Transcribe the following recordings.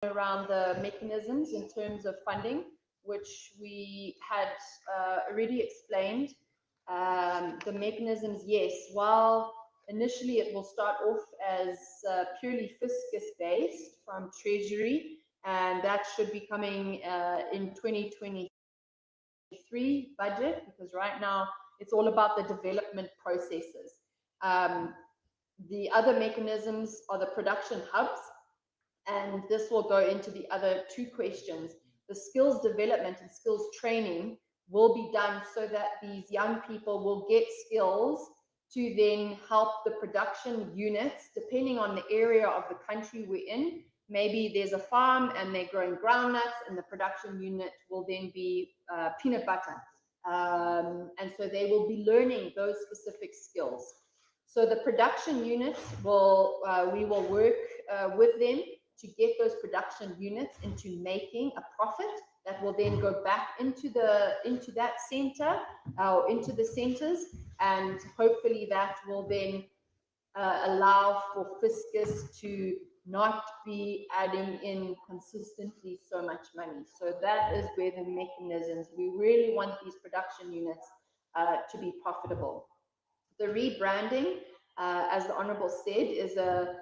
around the mechanisms in terms of funding, which we had already explained. The mechanisms, yes, while initially it will start off as purely fiscus-based from Treasury, and that should be coming in 2023 budget, because right now it's all about the development processes. The other mechanisms are the production hubs, and this will go into the other two questions. The skills development and skills training will be done so that these young people will get skills to then help the production units, depending on the area of the country we're in. Maybe there's a farm and they're growing groundnuts, and the production unit will then be peanut butter. And so they will be learning those specific skills. So the production units will, we will work with them to get those production units into making a profit that will then go back into that center or into the centers, and hopefully that will then allow for fiscus to not be adding in consistently so much money. So that is where the mechanisms, we really want these production units to be profitable. The rebranding, as the Honourable said, is the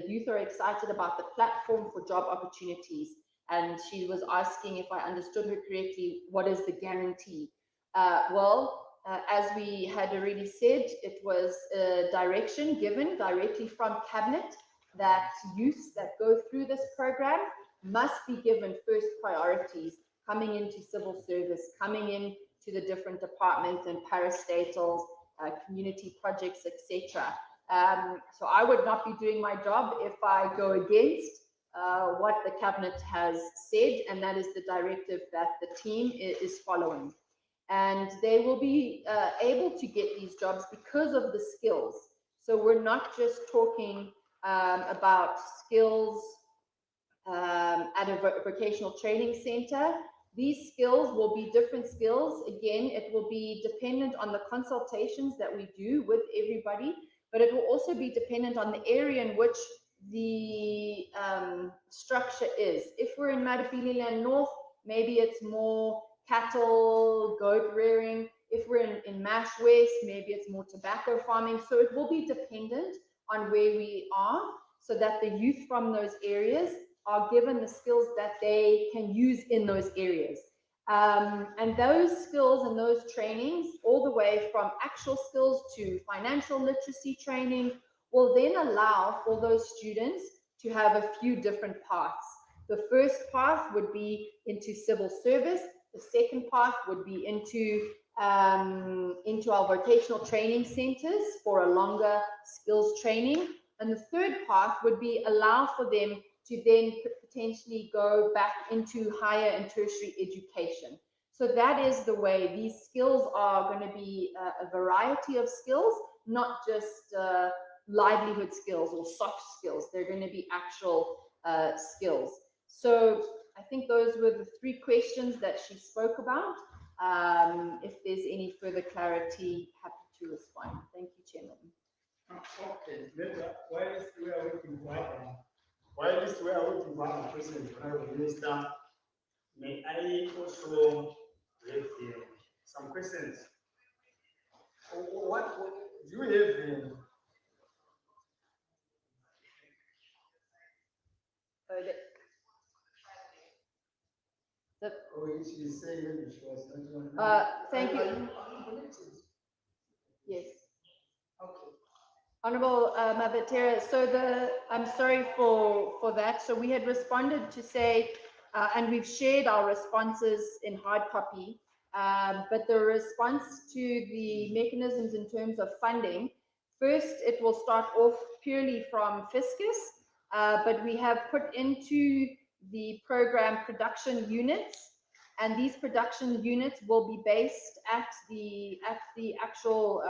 youth are excited about the platform for job opportunities. And she was asking, if I understood her correctly, what is the guarantee? As we had already said, it was a direction given directly from Cabinet that youths that go through this program must be given first priorities coming into civil service, coming in to the different departments and parastatals, community projects, etc. So I would not be doing my job if I go against what the Cabinet has said, and that is the directive that the team is following. And they will be able to get these jobs because of the skills. So we're not just talking about skills at a vocational training center. These skills will be different skills. Again, it will be dependent on the consultations that we do with everybody, but it will also be dependent on the area in which the structure is. If we're in Matabeleland North, maybe it's more cattle, goat rearing. If we're in Mash West, maybe it's more tobacco farming. So it will be dependent on where we are, so that the youth from those areas are given the skills that they can use in those areas. And those skills and those trainings, all the way from actual skills to financial literacy training, will then allow for those students to have a few different paths. The first path would be into civil service. The second path would be into our vocational training centers for a longer skills training. And the third path would be allow for them to then potentially go back into higher and tertiary education. So that is the way. These skills are going to be a variety of skills, not just livelihood skills or soft skills. They're going to be actual skills. So I think those were the three questions that she spoke about. If there's any further clarity, happy to respond. Thank you, Chairman. Okay, while we are waiting for our President, Honorable Minister, may I also raise some questions? What do you have? She's saying she was not. Thank you. Yes. Okay. Honorable Mabatera, so I'm sorry for that. So we had responded to say, and we've shared our responses in hard copy, but the response to the mechanisms in terms of funding, first it will start off purely from fiscus, but we have put into the program production units, and these production units will be based at the actual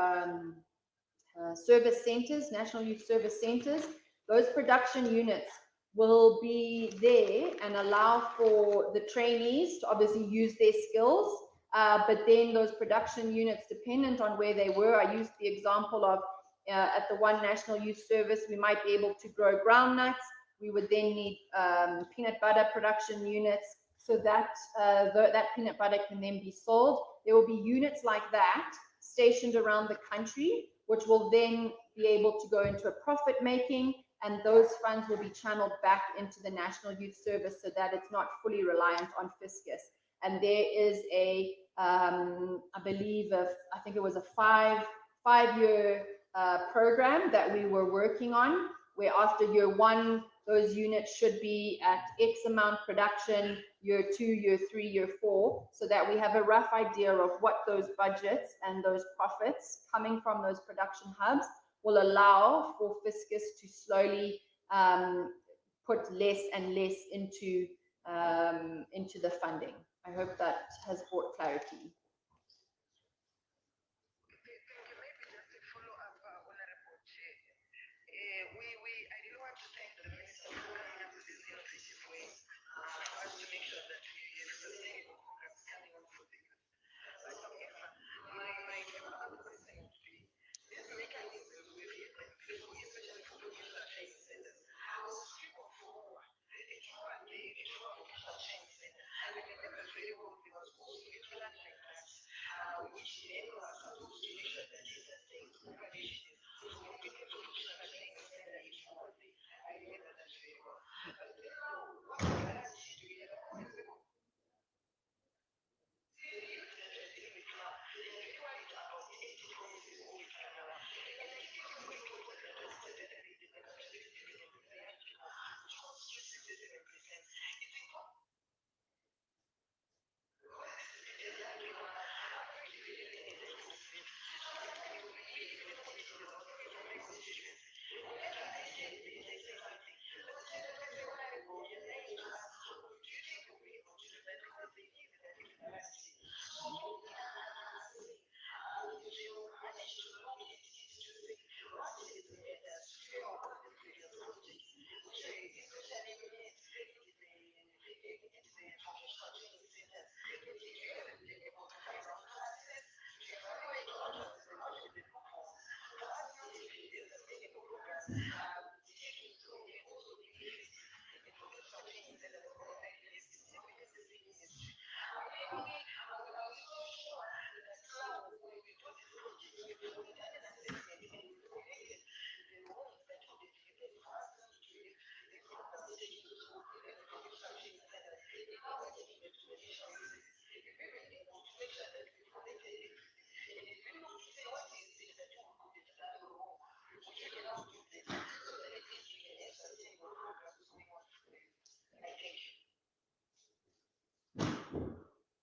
service centers, National Youth Service Centers. Those production units will be there and allow for the trainees to obviously use their skills, but then those production units, dependent on where they were, I used the example of at the one National Youth Service, we might be able to grow groundnuts. We would then need peanut butter production units so that that peanut butter can then be sold. There will be units like that stationed around the country, which will then be able to go into a profit making, and those funds will be channeled back into the National Youth Service so that it's not fully reliant on fiscus. And there is a, I believe, I think it was a five-year program that we were working on, where after year 1, those units should be at X amount production, year 2, year 3, year 4, so that we have a rough idea of what those budgets and those profits coming from those production hubs will allow for fiscus to slowly put less and less into the funding. I hope that has brought clarity.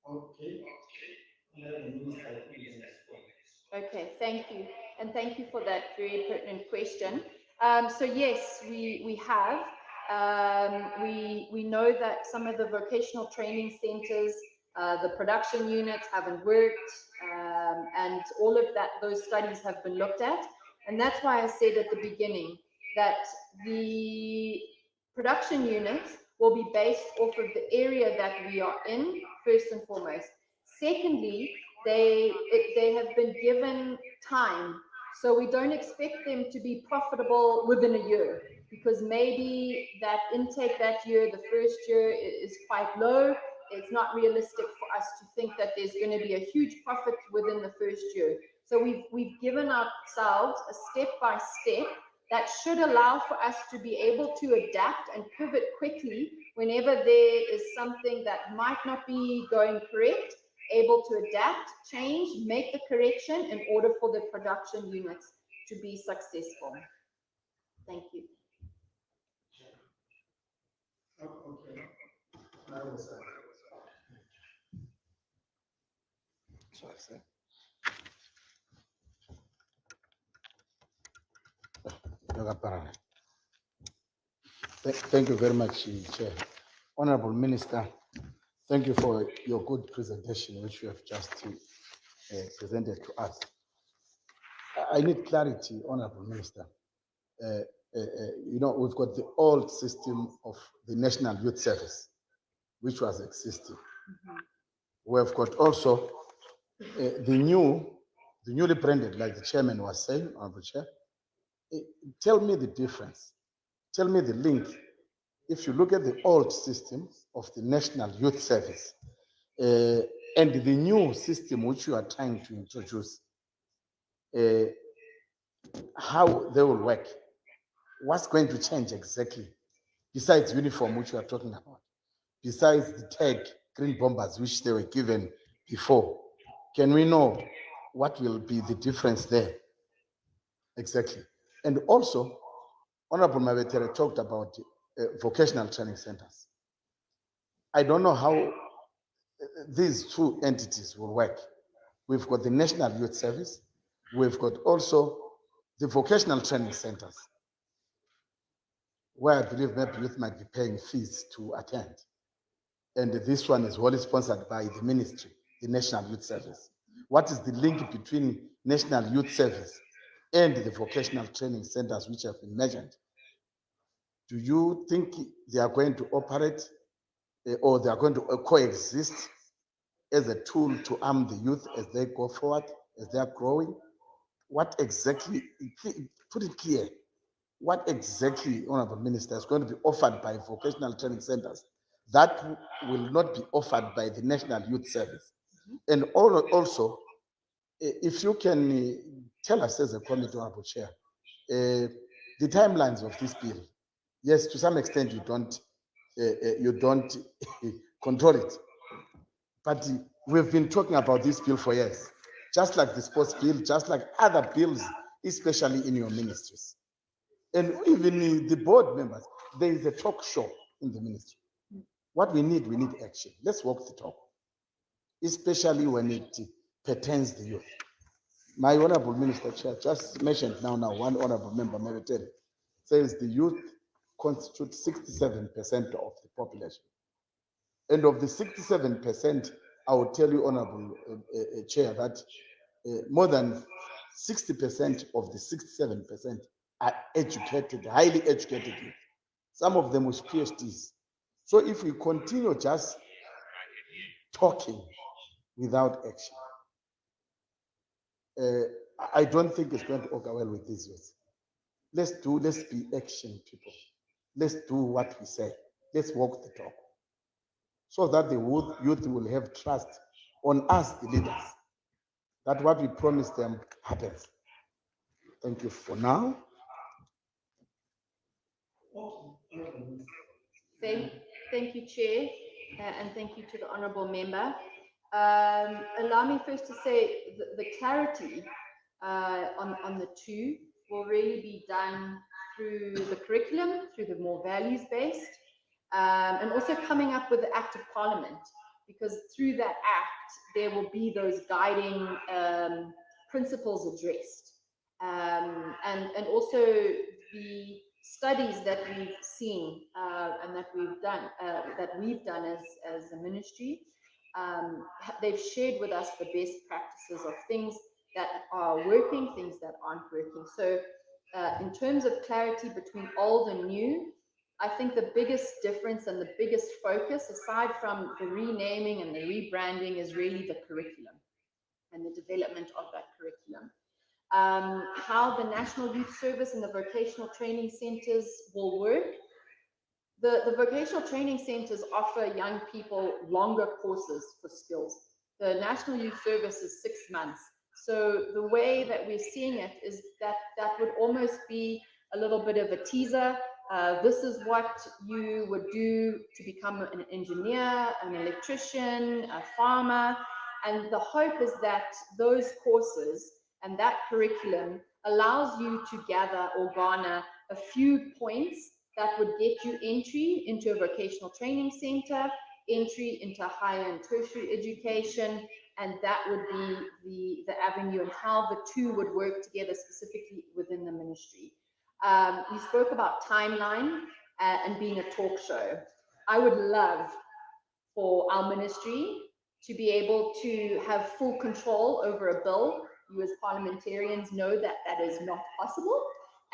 Okay. Okay, thank you. And thank you for that very pertinent question. So yes, we have. We know that some of the vocational training centers, the production units haven't worked, and all of that, those studies have been looked at. And that's why I said at the beginning that the production units will be based off of the area that we are in, first and foremost. Secondly, they have been given time, so we don't expect them to be profitable within a year, because maybe that intake that year, the first year, is quite low. It's not realistic for us to think that there's going to be a huge profit within the first year. So we've given ourselves a step-by-step that should allow for us to be able to adapt and pivot quickly whenever there is something that might not be going correct, able to adapt, change, make the correction in order for the production units to be successful. Thank you. Okay. Thank you very much, Chair. Honorable Minister, thank you for your good presentation, which you have just presented to us. I need clarity, Honorable Minister. You know, we've got the old system of the National Youth Service, which was existing. We've got also the newly branded, like the chairman was saying, Honorable Chair. Tell me the difference. Tell me the link if you look at the old system of the National Youth Service and the new system which you are trying to introduce, how they will work, what's going to change exactly, besides uniform, which you are talking about, besides the tag green bombers, which they were given before? Can we know what will be the difference there exactly? And also, Honorable Mabetere talked about vocational training centers. I don't know how these two entities will work. We've got the National Youth Service, we've got also the vocational training centers, where I believe maybe youth might be paying fees to attend. And this one is wholly sponsored by the ministry, the National Youth Service. What is the link between National Youth Service and the vocational training centers which have been mentioned? Do you think they are going to operate or they are going to coexist as a tool to arm the youth as they go forward, as they are growing? What exactly, put it clear, what exactly, Honorable Minister, is going to be offered by vocational training centers that will not be offered by the National Youth Service? And also, if you can tell us as a committee, Honorable Chair, the timelines of this bill. Yes, to some extent you don't control it, but we've been talking about this bill for years, just like the sports bill, just like other bills, especially in your ministries. And even the board members, there is a talk show in the ministry. What we need action. Let's walk the talk, especially when it pertains the youth. My honorable minister chair just mentioned now one honorable member, Meritere, says the youth constitute 67% of the population. And of the 67%, I will tell you, honorable chair, that more than 60% of the 67% are educated, highly educated youth. Some of them with PhDs. So if we continue just talking without action, I don't think it's going to work well with these youth. Let's be action people. Let's do what we say. Let's walk the talk, so that the youth will have trust on us, the leaders, that what we promise them happens. Thank you for now. Thank you, Chair, and thank you to the honourable member. Allow me first to say the clarity on the two will really be done through the curriculum, through the more values-based, and also coming up with the Act of Parliament, because through that Act, there will be those guiding principles addressed. And also the studies that we've seen and that we've done as a ministry, they've shared with us the best practices of things that are working, things that aren't working. So in terms of clarity between old and new, I think the biggest difference and the biggest focus, aside from the renaming and the rebranding, is really the curriculum and the development of that curriculum. How the National Youth Service and the vocational training centers will work. The vocational training centers offer young people longer courses for skills. The National Youth Service is 6 months. So the way that we're seeing it is that would almost be a little bit of a teaser. This is what you would do to become an engineer, an electrician, a farmer. And the hope is that those courses and that curriculum allows you to gather or garner a few points that would get you entry into a vocational training center, entry into higher and tertiary education, and that would be the avenue and how the two would work together specifically within the ministry. You spoke about timeline and being a talk show. I would love for our ministry to be able to have full control over a bill. You as parliamentarians know that that is not possible,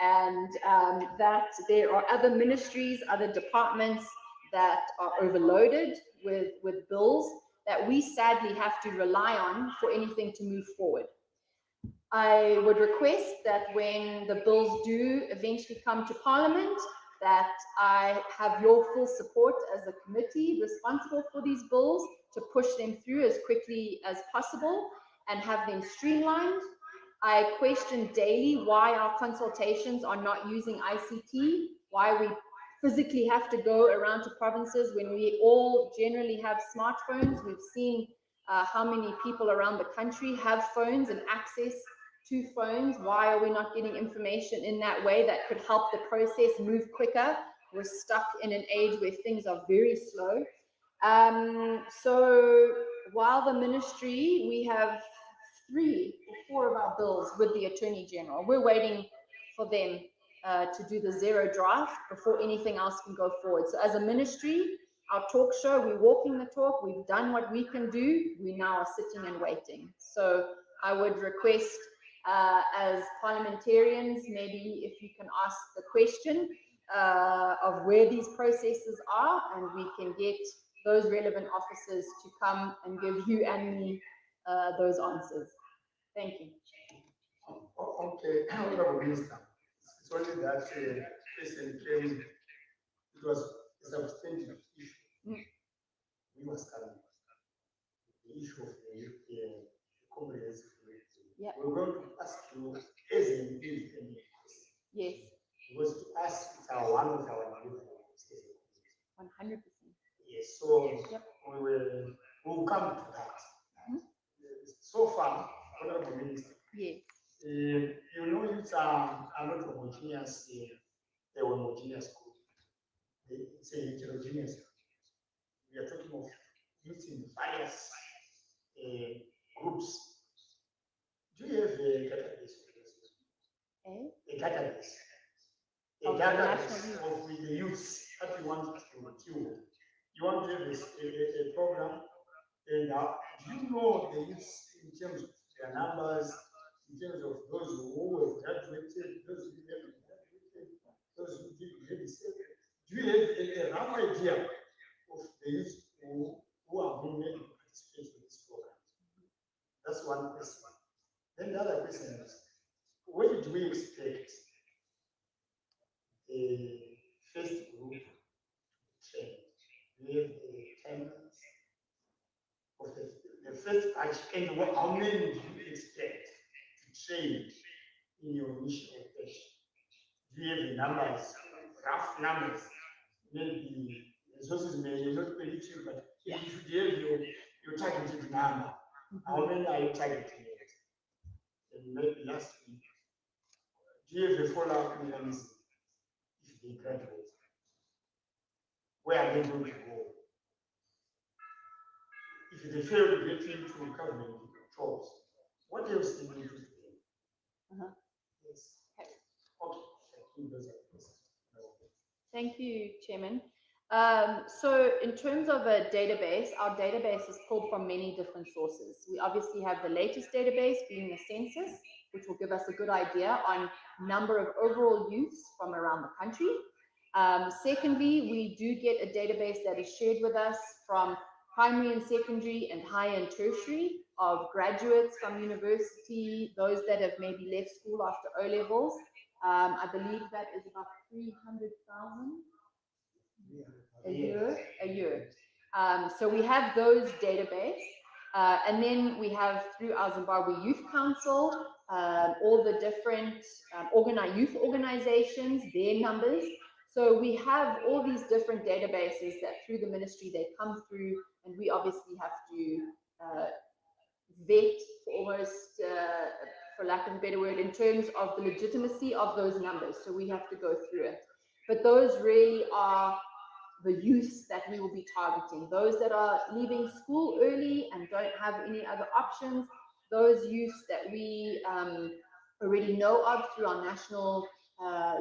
and that there are other ministries, other departments that are overloaded with bills that we sadly have to rely on for anything to move forward. I would request that when the bills do eventually come to Parliament, that I have your full support as a committee responsible for these bills to push them through as quickly as possible and have them streamlined. I question daily why our consultations are not using ICT, why we physically have to go around to provinces when we all generally have smartphones. We've seen how many people around the country have phones and access to phones. Why are we not getting information in that way that could help the process move quicker? We're stuck in an age where things are very slow. So while the ministry, we have 3 or 4 of our bills with the Attorney General. We're waiting for them to do the 0 draft before anything else can go forward. So as a ministry, our talk show, we're walking the talk, we've done what we can do, we now are sitting and waiting. So I would request as parliamentarians, maybe if you can ask the question of where these processes are, and we can get those relevant officers to come and give you and me those answers. Thank you. Okay, Honorable Minister, it's only that person came, it was a substantive issue. We must come. The issue of the comprehensive review. Yeah. We're going to ask you as an independent person. Yes. Because to us, it's one of our deliverables. 100%. Yes, so Yep. we'll come to that. So far, Honorable Minister, Yes. you know, it's not homogeneous, a homogeneous group. It's a heterogeneous group. We are talking of using various groups. Do you have a database for this? A database. A Of the database national of the youths that you want to do. You want to have a program, and do you know the youths in terms of their numbers, in terms of those who have graduated, those who haven't graduated, those who did medicine? Do you have a rough idea of the youth who are being made to participate in this program? That's one question. Then the other question is, when do we expect the first group to train? We have the timelines of the first batch, and how many do you expect to train in your initial batch? Do you have the numbers, rough numbers? Maybe resources may not permit you, but you should have your targeted number. How many are you targeting it? And maybe last week, do you have a follow-up mechanism if they graduate? Where are they going to go? If they fail to get into government jobs, what else do you do to them? Yes. Okay. Thank you, Chairman. So in terms of a database, our database is pulled from many different sources. We obviously have the latest database being the census, which will give us a good idea on number of overall youths from around the country. Secondly, we do get a database that is shared with us from primary and secondary and higher and tertiary of graduates from university, those that have maybe left school after O-levels. I believe that is about 300,000 a year. So we have those database. And then we have through our Zimbabwe Youth Council, all the different youth organizations, their numbers. So we have all these different databases that through the ministry they come through, and we obviously have to vet almost, for lack of a better word, in terms of the legitimacy of those numbers. So we have to go through it. But those really are the youths that we will be targeting, those that are leaving school early and don't have any other options, those youths that we already know of through our national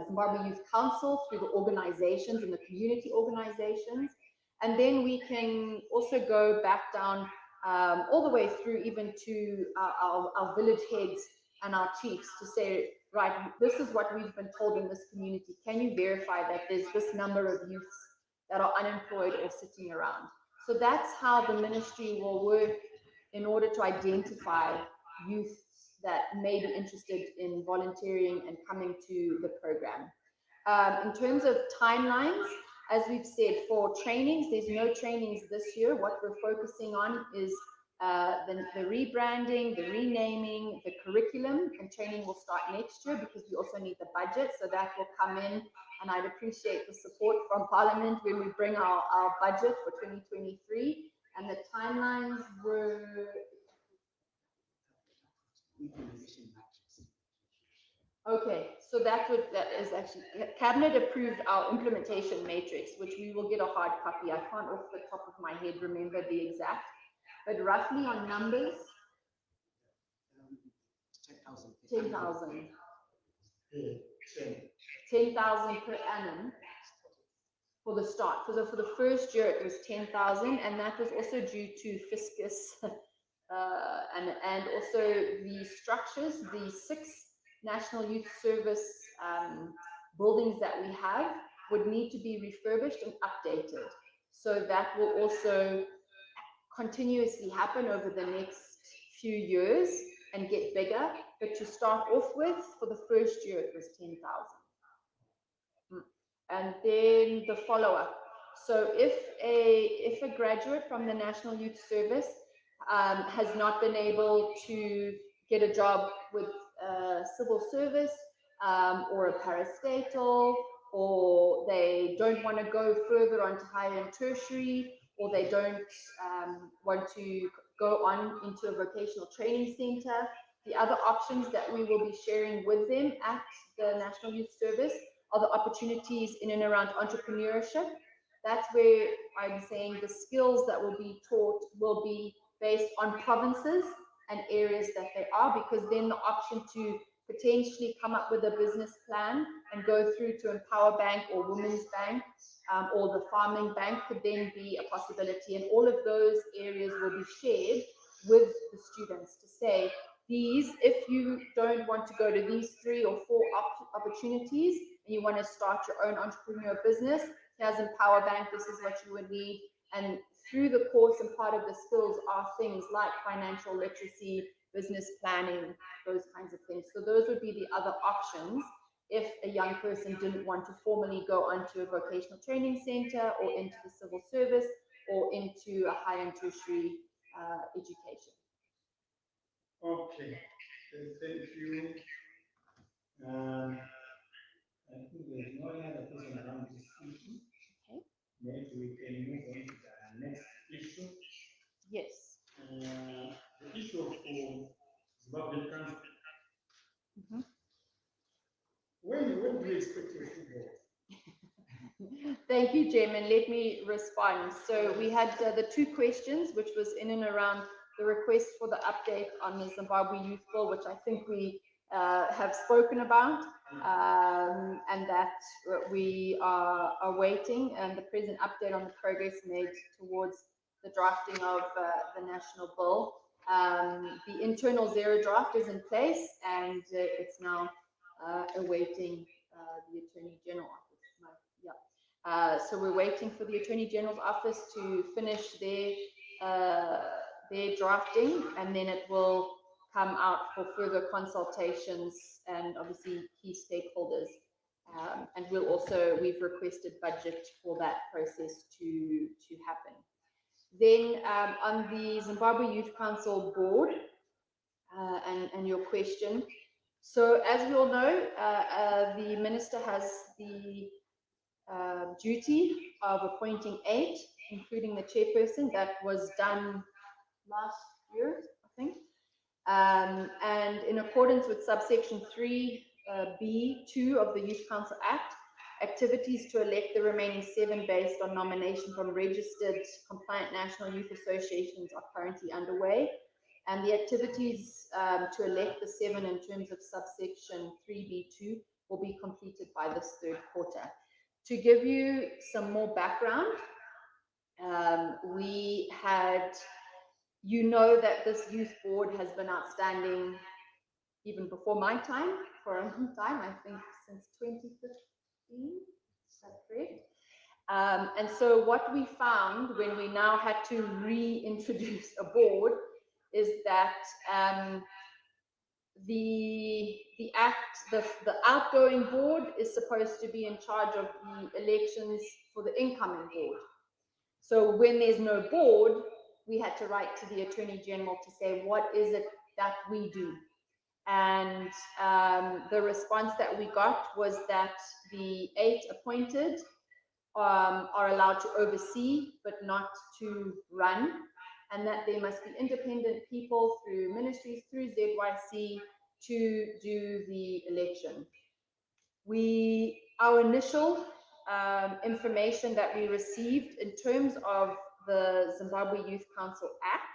Zimbabwe Youth Council, through the organizations and the community organizations. And then we can also go back down all the way through even to our village heads and our chiefs to say, right, this is what we've been told in this community. Can you verify that there's this number of youths that are unemployed or sitting around? So that's how the ministry will work in order to identify youth that may be interested in volunteering and coming to the program. In terms of timelines, as we've said, for trainings, there's no trainings this year. What we're focusing on is the rebranding, the renaming, the curriculum, and training will start next year because we also need the budget, so that will come in, and I'd appreciate the support from Parliament when we bring our budget for 2023, and the timelines were... Okay, so that is actually, Cabinet approved our implementation matrix, which we will get a hard copy. I can't off the top of my head remember the exact, but roughly on numbers, 10,000. 10,000 per annum for the start. For the first year, it was 10,000, and that was also due to fiscus and also the structures, the 6 National Youth Service buildings that we have would need to be refurbished and updated. So that will also continuously happen over the next few years and get bigger. But to start off with, for the first year, it was 10,000. And then the follow-up. So if a graduate from the National Youth Service has not been able to get a job with civil service or a parastatal, or they don't want to go further on to higher and tertiary, or they don't want to go on into a vocational training center, the other options that we will be sharing with them at the National Youth Service are the opportunities in and around entrepreneurship. That's where I'm saying the skills that will be taught will be based on provinces and areas that they are, because then the option to potentially come up with a business plan and go through to Empower Bank or Women's Bank or the Farming Bank could then be a possibility. And all of those areas will be shared with the students to say, these, if you don't want to go to these 3 or 4 opportunities and you want to start your own entrepreneurial business, here's Empower Bank, this is what you would need. And through the course and part of the skills are things like financial literacy, business planning, those kinds of things. So those would be the other options if a young person didn't want to formally go onto a vocational training center or into the civil service or into a higher and tertiary education. Okay, thank you. I think there's no other question around this issue. Okay. Maybe we can move on to the next issue. Yes. The issue of Zimbabwe transport. When do you expect your football? Thank you, Jem, and let me respond. So we had the 2 questions, which was in and around the request for the update on the Zimbabwe Youth Bill, which I think we have spoken about, and that we are awaiting and the present update on the progress made towards the drafting of the national bill. The internal 0 draft is in place, and it's now awaiting the Attorney General office. So we're waiting for the Attorney General's office to finish their drafting, and then it will come out for further consultations and obviously key stakeholders. And we've requested budget for that process to happen. Then on the Zimbabwe Youth Council board and your question. So as we all know, the minister has the duty of appointing 8, including the chairperson. That was done last year, I think. And in accordance with subsection 3B(2) of the Youth Council Act, activities to elect the remaining 7 based on nomination from registered compliant national youth associations are currently underway. And the activities to elect the 7 in terms of subsection 3B(2) will be completed by this 3rd quarter. To give you some more background, we had, that this youth board has been outstanding even before my time, for a long time, I think since 2015, is that correct? And so what we found when we now had to reintroduce a board is that the outgoing board is supposed to be in charge of the elections for the incoming board. So when there's no board, we had to write to the Attorney General to say, what is it that we do? And the response that we got was that the 8 appointed are allowed to oversee, but not to run, and that there must be independent people through ministries, through ZYC, to do the election. Our initial information that we received in terms of the Zimbabwe Youth Council Act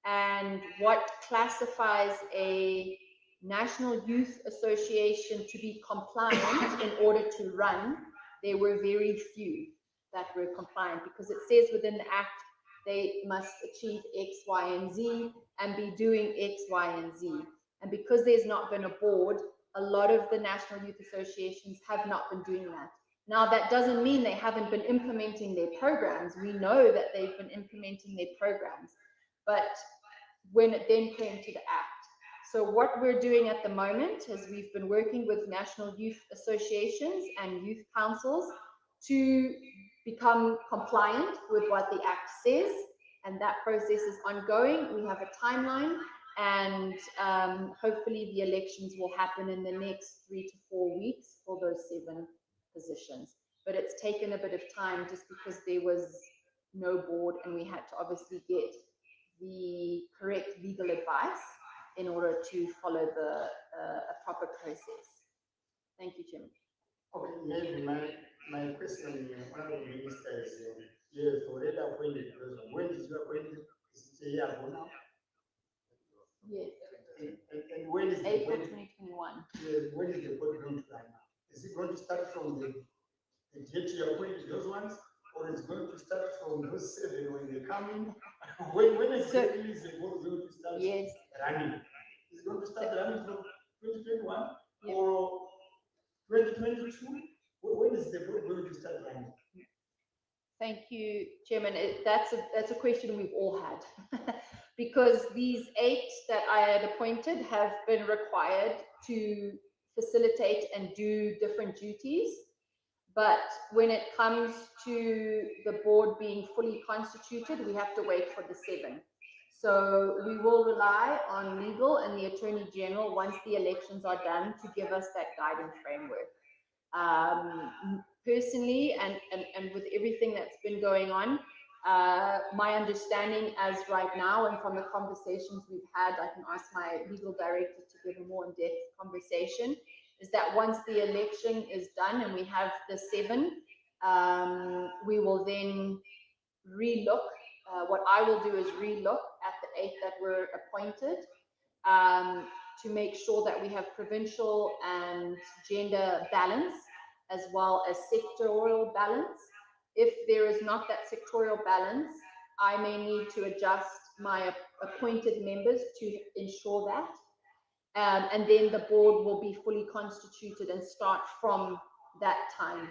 and what classifies a National Youth Association to be compliant in order to run, there were very few that were compliant, because it says within the Act they must achieve X, Y, and Z and be doing X, Y, and Z. And because there's not been a board, a lot of the National Youth Associations have not been doing that. Now, that doesn't mean they haven't been implementing their programs. We know that they've been implementing their programs. But when it then came to the Act. So what we're doing at the moment is we've been working with national youth associations and youth councils to become compliant with what the Act says, and that process is ongoing. We have a timeline, and hopefully the elections will happen in the next 3 to 4 weeks for those 7 positions. But it's taken a bit of time just because there was no board, and we had to obviously get the correct legal advice in order to follow a proper process. Thank you, Chairman. Okay, maybe my question, Honorable Minister, is you have already appointed those. When did you appoint them? Is it a year ago now? Yes. And when is April the 2021. when is the board going to run now? Is it going to start from the date you appointed those ones, or is it going to start from those 7 when they come in? When is the board going to start running? Is it going to start running from 2021 or 2022? When is the board going to start running? Thank you, Chairman. That's a question we've all had because these 8 that I had appointed have been required to facilitate and do different duties. But when it comes to the board being fully constituted, we have to wait for the 7. So we will rely on legal and the Attorney General once the elections are done to give us that guiding framework. Personally, and with everything that's been going on, my understanding as right now, and from the conversations we've had, I can ask my legal director to give a more in-depth conversation, is that once the election is done and we have the 7, we will then relook. What I will do is relook at the 8 that were appointed to make sure that we have provincial and gender balance as well as sectorial balance. If there is not that sectorial balance, I may need to adjust my appointed members to ensure that. And then the board will be fully constituted and start from that time.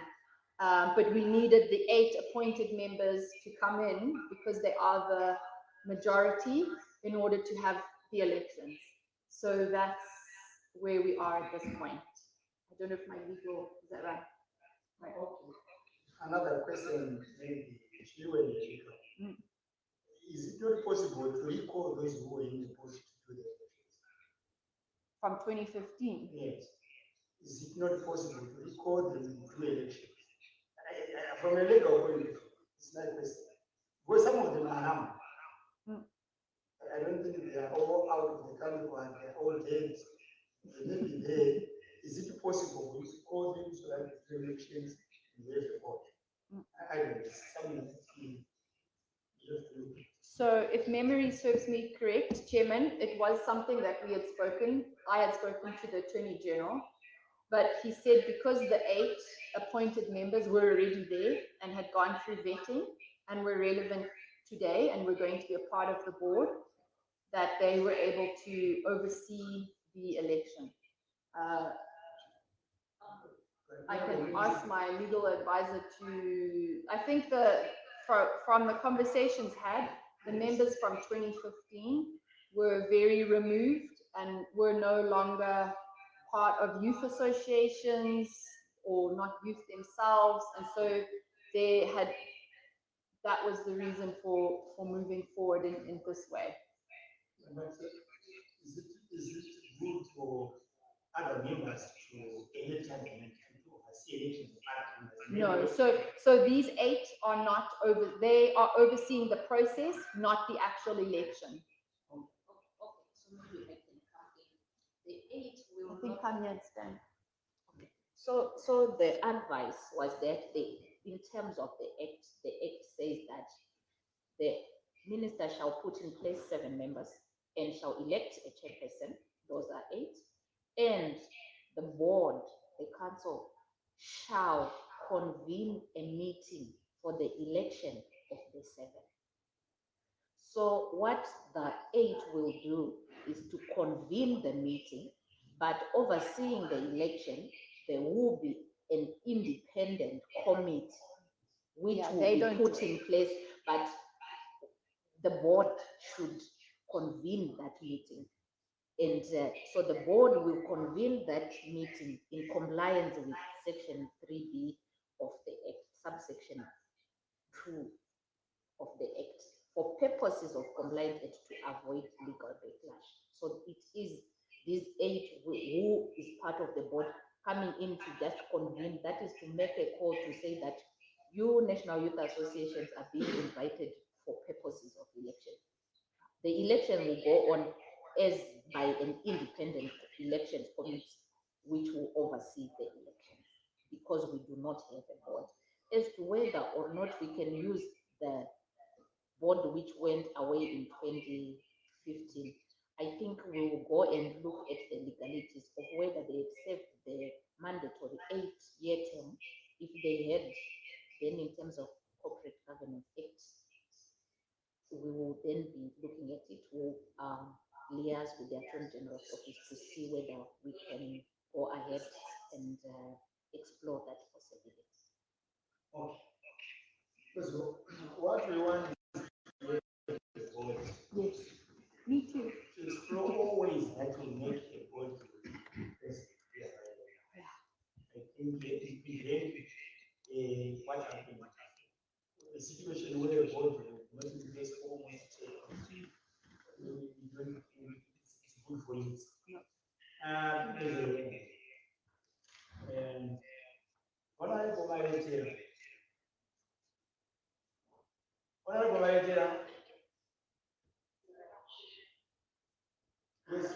But we needed the 8 appointed members to come in because they are the majority in order to have the elections. So that's where we are at this point. I don't know if my legal, is that right? Right. Okay. Another question, maybe to you and the legal. Is it not possible to recall those who were in the post to do the elections? From 2015? Yes. Is it not possible to recall them to do elections? From a legal point of view, it's not question. Because some of them are harmed. I don't think they are all out of the country, or they are all dead. They may be there. Is it possible to call them so that the elections will have a vote? I don't know. Something that you have to look at. So if memory serves me correct, Chairman, it was something that I had spoken to the Attorney General, but he said because the 8 appointed members were already there and had gone through vetting and were relevant today and were going to be a part of the board, that they were able to oversee the election. I can ask my legal advisor to, I think from the conversations had, the members from 2015 were very removed and were no longer part of youth associations or not youth themselves, and so they had, that was the reason for moving forward in this way. But is it good for other members to anytime to oversee elections of other members? No, so these 8 are not over, they are overseeing the process, not the actual election. Okay, so maybe I can come in. The 8 will I think not. Kanya stand. Okay. So the advice was that in terms of the act says that the minister shall put in place 7 members and shall elect a chairperson. Those are 8. And the board, the council, shall convene a meeting for the election of the 7. So what the 8 will do is to convene the meeting, but overseeing the election, there will be an independent committee which Yeah, will they be don't put do in place, but the board should convene that meeting. And so the board will convene that meeting in compliance with section 3B of the Act, subsection 2 of the Act, for purposes of compliance and to avoid legal backlash. So it is this 8 who is part of the board coming in to just convene, that is to make a call to say that you national youth associations are being invited for purposes of election. The election will go on as by an independent elections committee, which will oversee the elections, because we do not have a board. As to whether or not we can use the board which went away in 2015, I think we will go and look at the legalities of whether they accept the mandatory 8-year term. If they had, then in terms of Corporate Governance Act, we will then be looking at it. We'll liaise with the Attorney General's office to see whether we can go ahead and explore that possibility. Okay. Because what we want is the board Yes, me too. to explore all ways that will make a board best be available. I think it prevent what happened. A situation where a board will not in place for almost it's good for it. And Honorable Mayor, Honorable Mayor, yes.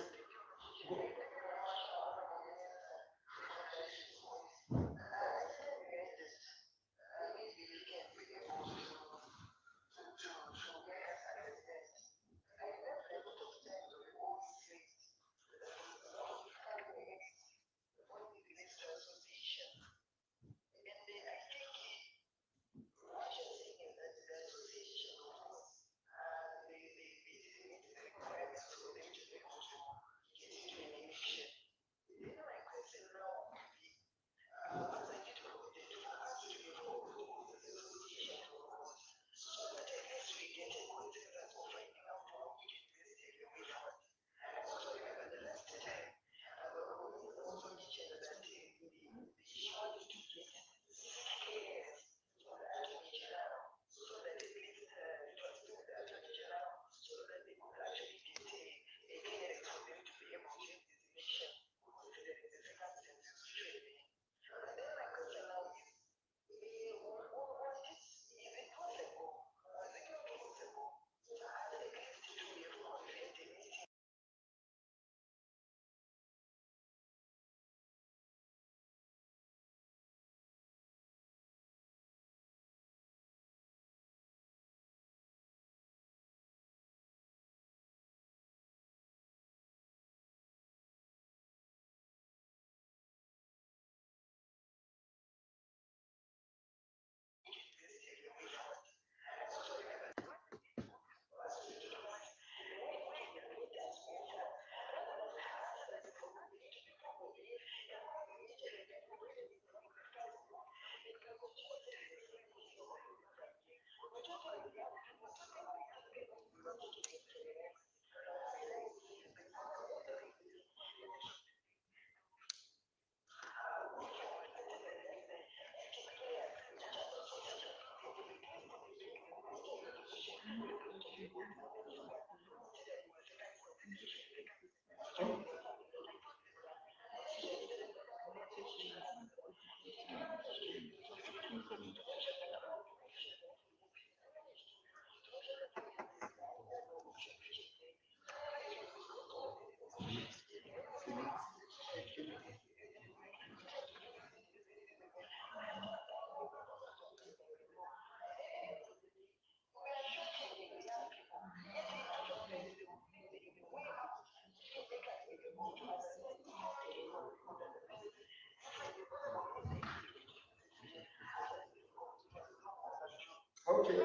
Okay.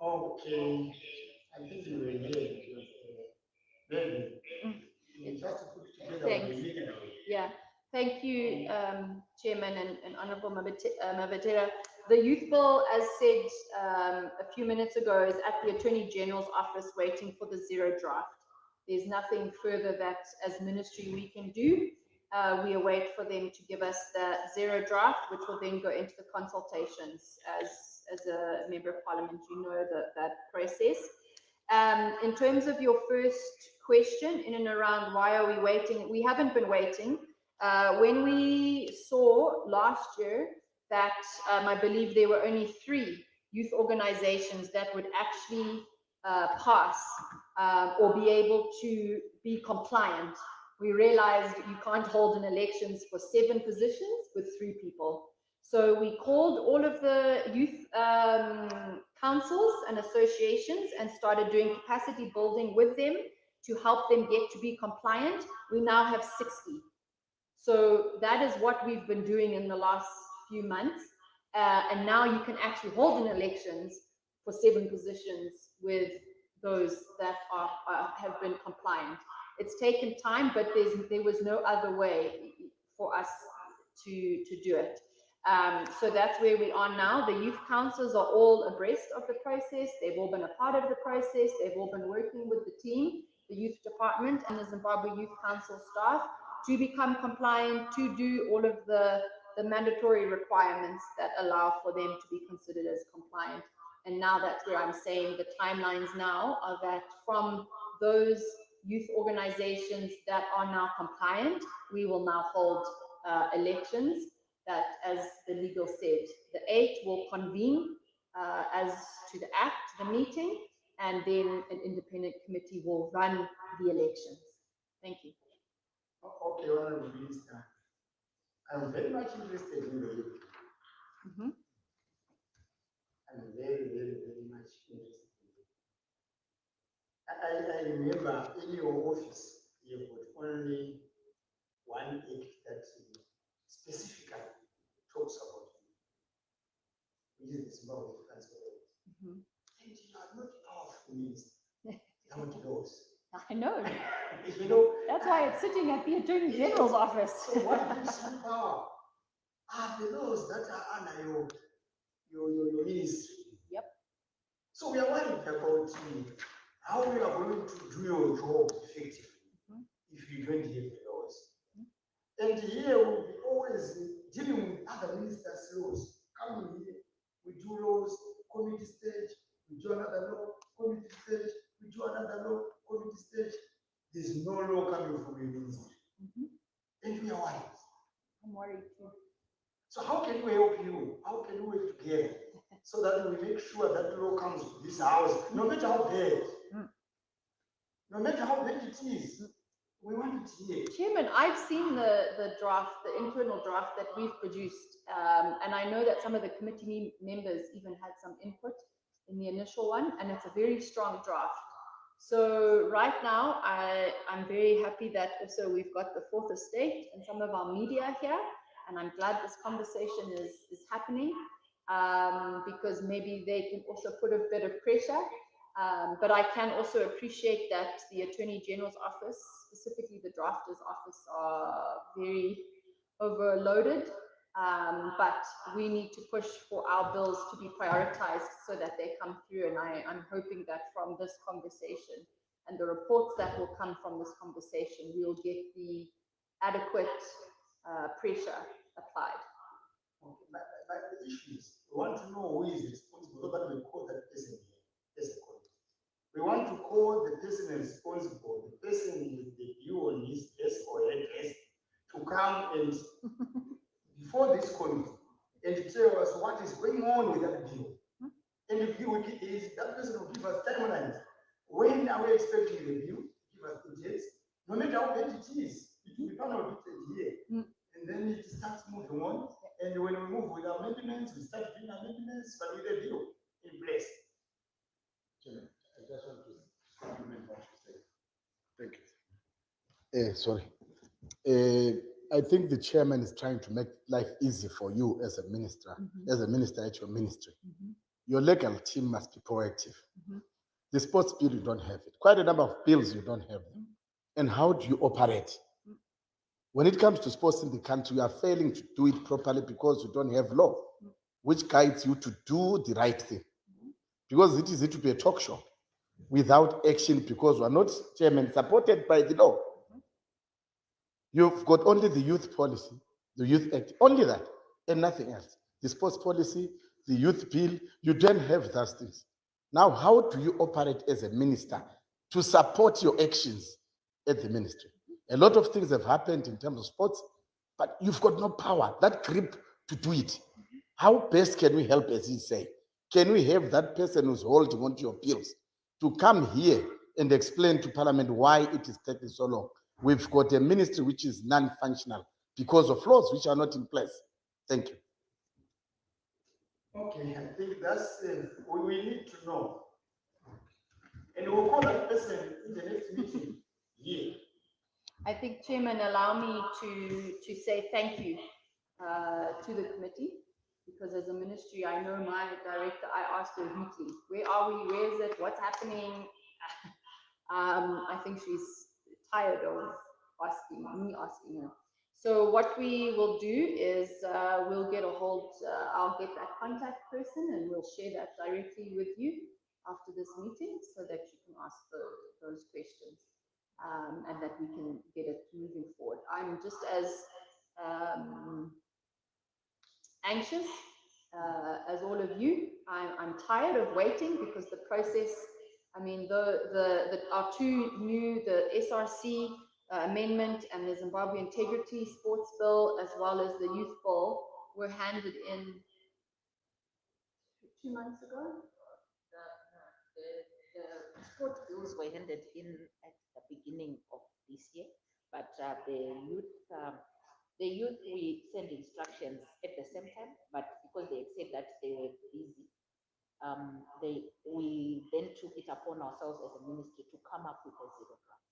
Okay, I think you were here. Maybe you just put together Thanks. the meeting. Yeah, thank you, Chairman and Honorable Mavatera. The youth bill, as said a few minutes ago, is at the Attorney General's office waiting for the zero draft. There's nothing further that as ministry we can do. We await for them to give us the zero draft, which will then go into the consultations. As a member of parliament, you know that process. In terms of your first question, in and around why are we waiting, we haven't been waiting. When we saw last year that I believe there were only 3 youth organizations that would actually pass or be able to be compliant, we realized you can't hold an elections for 7 positions with 3 people. So we called all of the youth councils and associations and started doing capacity building with them to help them get to be compliant. We now have 60. So that is what we've been doing in the last few months. And now you can actually hold an elections for 7 positions with those that have been compliant. It's taken time, but there was no other way for us to do it. So that's where we are now. The youth councils are all abreast of the process. They've all been a part of the process. They've all been working with the team, the youth department and the Zimbabwe Youth Council staff to become compliant, to do all of the mandatory requirements that allow for them to be considered as compliant. And now that's where I'm saying the timelines now are that from those youth organizations that are now compliant, we will now hold elections. That, as the legal said, the 8 will convene as to the act, the meeting, and then an independent committee will run the elections. Thank you. Okay, Honorable Minister, I'm very much interested in the youth. I'm very, very, very much interested in it. I remember in your office, you've got only one act that specifically talks about you, which is the Zimbabwe Council. And you are not powerful minister without laws. I know. You know, That's why it's sitting at the Attorney General's office. so what gives you power are the laws that are under your ministry. Yep. So we are worried about how we are going to do your job effectively if you don't have the laws. And here we'll be always dealing with other ministers' laws. Coming here, we do laws, committee stage, we do another law, committee stage, we do another law, committee stage. There's no law coming from your ministry. And we are worried. I'm worried too. So how can we help you? How can we work together so that we make sure that law comes to this house, no matter how bad, no matter how bad it is, we want it here. Chairman, I've seen the draft, the internal draft that we've produced, and I know that some of the committee members even had some input in the initial one, and it's a very strong draft. So right now, I'm very happy that also we've got the 4th estate and some of our media here. And I'm glad this conversation is happening, because maybe they can also put a bit of pressure. But I can also appreciate that the Attorney General's office, specifically the drafter's office, are very overloaded. But we need to push for our bills to be prioritized so that they come through. And I'm hoping that from this conversation and the reports that will come from this conversation, we will get the adequate pressure applied. Okay, my position is, we want to know who is responsible, so that we call that person here as a committee. We want to call the person responsible, the person with the view on his desk or her desk, to come and before this committee and tell us what is going on with that bill. And if he will, that person will give us timelines. When are we expecting the bill? Give us the dates. No matter how bad it is, it will be panel here. And then it starts moving on. And when we move with amendments, we start doing amendments, but with a bill in place. Chairman, I just want to supplement what you said. Thank you. Sorry. I think the chairman is trying to make life easy for you as a minister, as a minister at your ministry. Your legal team must be proactive. The sports bill, you don't have it. Quite a number of bills, you don't have them. And how do you operate? When it comes to sports in the country, you are failing to do it properly because you don't have law, which guides you to do the right thing. Because it is to be a talk show without action, because we are not, chairman, supported by the law. You've got only the youth policy, the youth act, only that, and nothing else. The sports policy, the youth bill, you don't have those things. Now, how do you operate as a minister to support your actions at the ministry? A lot of things have happened in terms of sports, but you've got no power, that grip to do it. How best can we help, as you say? Can we have that person who's holding onto your bills to come here and explain to Parliament why it is taking so long? We've got a ministry which is non-functional because of laws which are not in place. Thank you. Okay, I think that's we need to know. And we'll call that person in the next meeting here. I think, Chairman, allow me to say thank you to the committee, because as a ministry, I know my director, I asked her weekly, where are we, where is it, what's happening? I think she's tired of me asking her. So what we will do is we'll get a hold, I'll get that contact person and we'll share that directly with you after this meeting so that you can ask those questions. And that we can get it moving forward. I'm just as anxious as all of you. I'm tired of waiting because the process, I mean, our two new, the SRC amendment and the Zimbabwe Integrity Sports Bill, as well as the Youth Bill, were handed in 2 months ago. The sport bills were handed in at the beginning of this year, but the youth we send instructions at the same time, but because they said that they were busy, we then took it upon ourselves as a ministry to come up with a zero draft,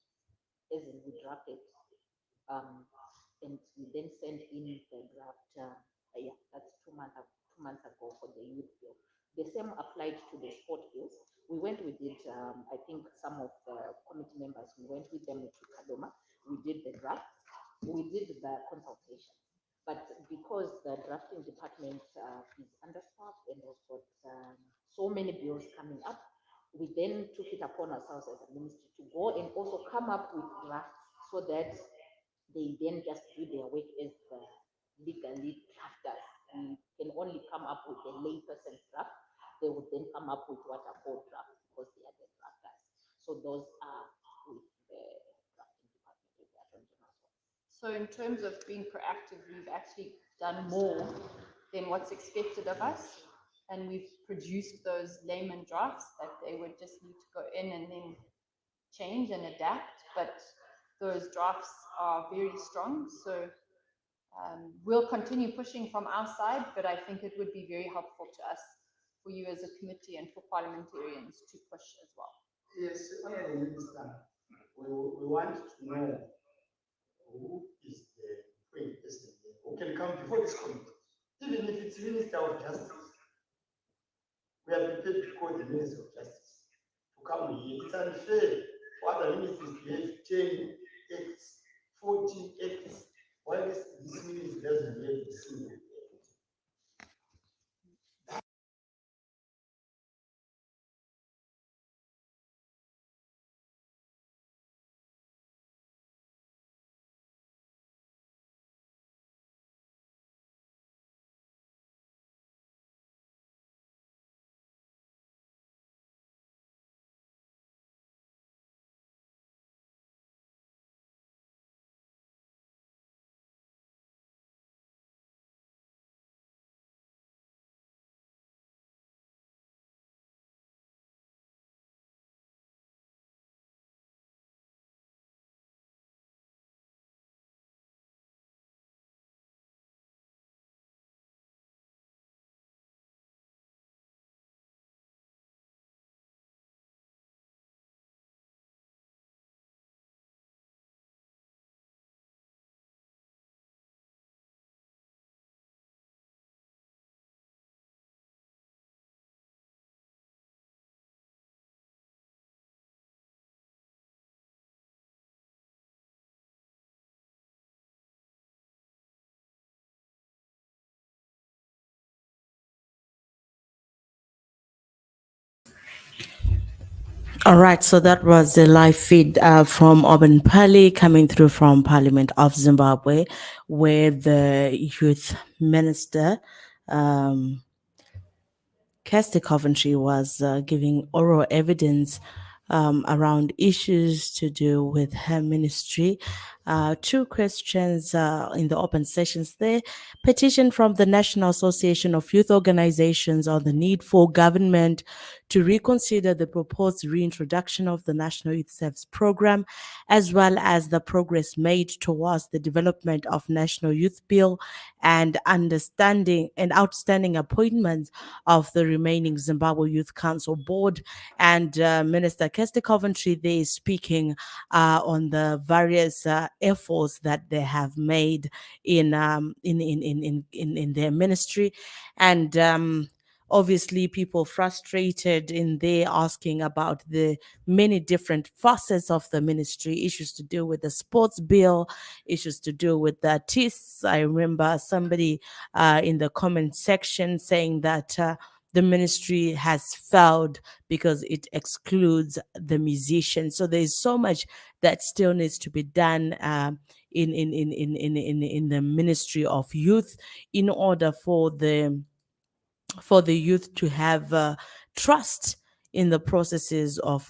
as in we drafted, and we then sent in the draft. Yeah, that's 2 months ago for the youth bill. The same applied to the sport bills. We went with it. I think some of the committee members, we went with them to Kadoma. We did the draft. We did the consultation. But because the drafting department is understaffed and has got so many bills coming up, we then took it upon ourselves as a ministry to go and also come up with drafts so that they then just do their work as the legally drafters. We can only come up with a layperson's draft. They would then come up with what are called drafts because they are the drafters. So those are with the drafting department of the Attorney General's office. So in terms of being proactive, we've actually done more than what's expected of us. And we've produced those layman drafts that they would just need to go in and then change and adapt. But those drafts are very strong. So we'll continue pushing from our side, but I think it would be very helpful to us, for you as a committee and for parliamentarians to push as well. Yes, Honourable Minister, we want to know who is the point person there, who can come before this committee, even if it's Minister of Justice. We are prepared to call the Minister of Justice to come here. It's unfair for other ministers to have 10 acts, 40 acts, while this minister doesn't have a single act. All right, so that was a live feed from Auburn Pali coming through from Parliament of Zimbabwe, where the youth minister, Kirsty Coventry, was giving oral evidence around issues to do with her ministry. Two questions in the open sessions there. Petition from the National Association of Youth Organizations on the need for government to reconsider the proposed reintroduction of the National Youth Service Program, as well as the progress made towards the development of National Youth Bill and understanding and outstanding appointments of the remaining Zimbabwe Youth Council Board. And Minister Kirsty Coventry there is speaking on the various efforts that they have made in their ministry, and obviously people frustrated in there asking about the many different facets of the ministry, issues to do with the sports bill, issues to do with the artists. I remember somebody in the comment section saying that the ministry has failed because it excludes the musicians. So there is so much that still needs to be done in the Ministry of Youth in order for the youth to have trust in the processes of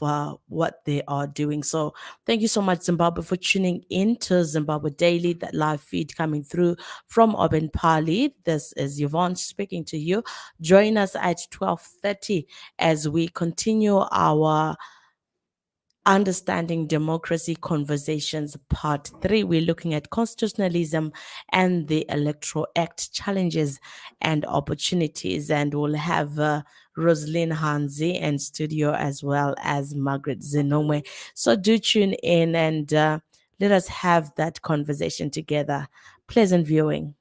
what they are doing. So thank you so much, Zimbabwe, for tuning in to Zimbabwe Daily, that live feed coming through from Auburn Pali. This is Yvonne speaking to you. Join us at 12:30 as we continue our Understanding Democracy Conversations Part 3. We're looking at constitutionalism and the Electoral Act challenges and opportunities. And we'll have Rosalind Hanzi in studio as well as Margaret Zenome. So do tune in and let us have that conversation together. Pleasant viewing.